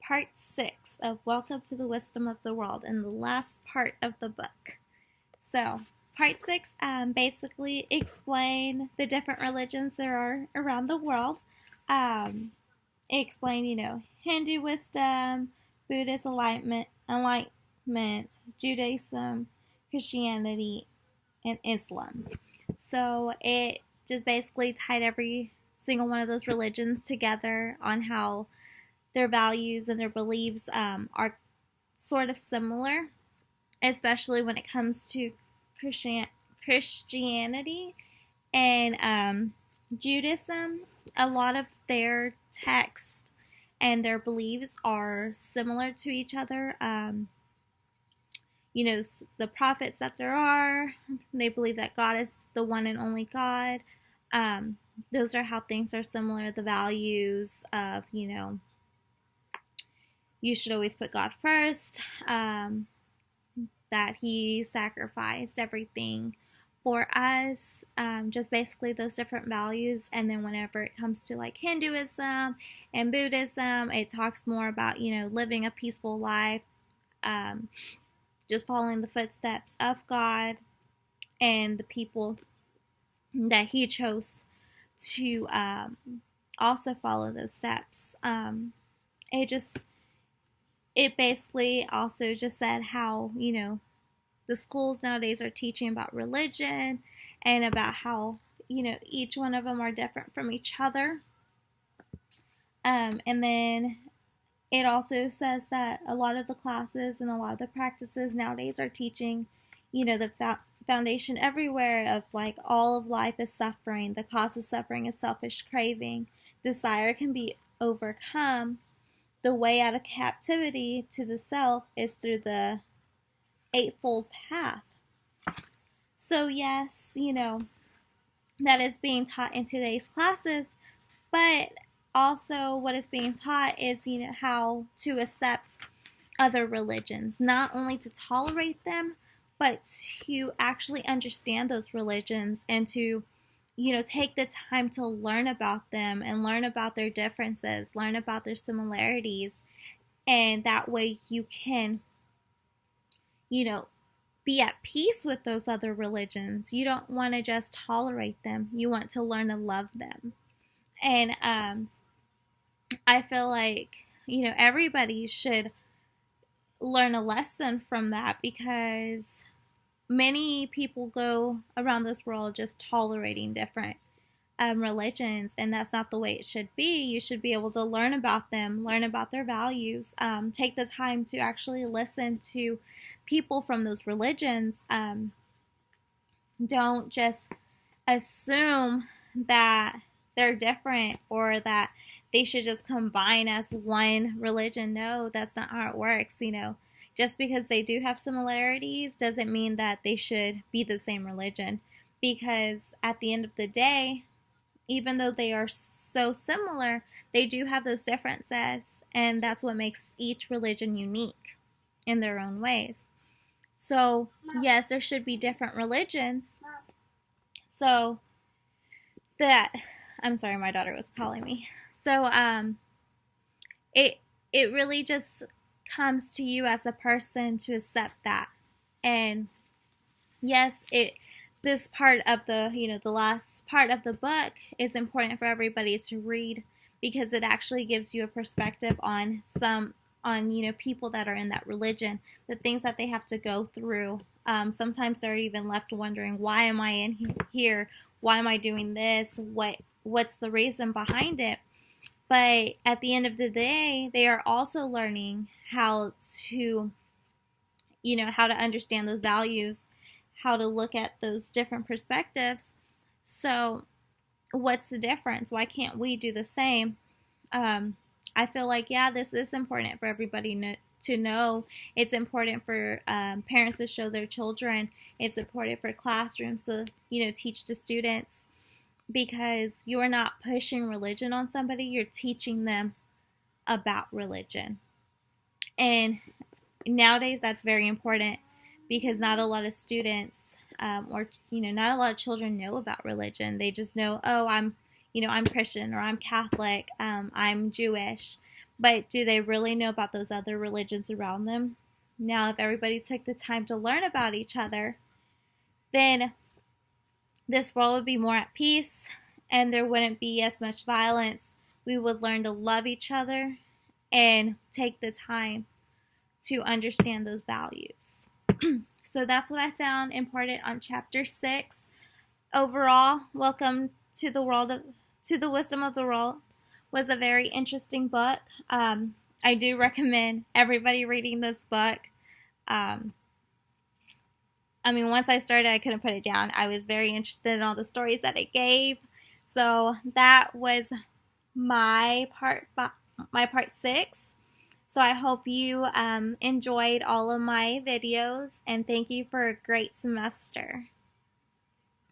part 6 of Welcome to the Wisdom of the World and the last part of the book. So, part 6 basically explain the different religions there are around the world. Explain, Hindu wisdom, Buddhist enlightenment, Judaism, Christianity, and Islam. So, it just basically tied every single one of those religions together on how their values and their beliefs are sort of similar, especially when it comes to Christianity and Judaism. A lot of their texts and their beliefs are similar to each other. The prophets that there are, they believe that God is the one and only God. Those are how things are similar. The values of, you should always put God first, that he sacrificed everything for us, just basically those different values. And then whenever it comes to like Hinduism and Buddhism, it talks more about, living a peaceful life, just following the footsteps of God and the people that he chose to also follow those steps. It basically also just said how, the schools nowadays are teaching about religion and about how, each one of them are different from each other. And then it also says that a lot of the classes and a lot of the practices nowadays are teaching, the foundation everywhere of like all of life is suffering. The cause of suffering is selfish craving. Desire can be overcome. The way out of captivity to the self is through the eightfold path. So yes, that is being taught in today's classes, but also what is being taught is, how to accept other religions, not only to tolerate them, but to actually understand those religions and to, take the time to learn about them and learn about their differences, learn about their similarities. And that way you can, be at peace with those other religions. You don't want to just tolerate them. You want to learn to love them. And I feel like, everybody should learn a lesson from that, because many people go around this world just tolerating different religions, and that's not the way it should be. You should be able to learn about them, learn about their values, take the time to actually listen to people from those religions. Don't just assume that they're different or that they should just combine as one religion. No, that's not how it works. Just because they do have similarities doesn't mean that they should be the same religion, because at the end of the day, even though they are so similar, they do have those differences, and that's what makes each religion unique in their own ways. So, yes, there should be different religions. So I'm sorry, my daughter was calling me. So, it really just comes to you as a person to accept that. And yes, this part of the last part of the book is important for everybody to read, because it actually gives you a perspective on people that are in that religion, the things that they have to go through. Sometimes they're even left wondering, why am I in here? Why am I doing this? What's the reason behind it? But at the end of the day, they are also learning how to understand those values, how to look at those different perspectives. So what's the difference? Why can't we do the same? I feel like, this is important for everybody to know. It's important for parents to show their children. It's important for classrooms to, teach the students, because you are not pushing religion on somebody. You're teaching them about religion. And nowadays that's very important, because not a lot of students not a lot of children know about religion. They just know, oh, I'm Christian, or I'm Catholic, I'm Jewish. but do they really know about those other religions around them? Now, if everybody took the time to learn about each other, then this world would be more at peace and there wouldn't be as much violence. We would learn to love each other and take the time to understand those values. So that's what I found important on chapter 6. Overall, Welcome to the Wisdom of the World was a very interesting book. I do recommend everybody reading this book. Once I started, I couldn't put it down. I was very interested in all the stories that it gave. So that was my part 6. So I hope you enjoyed all of my videos, and thank you for a great semester.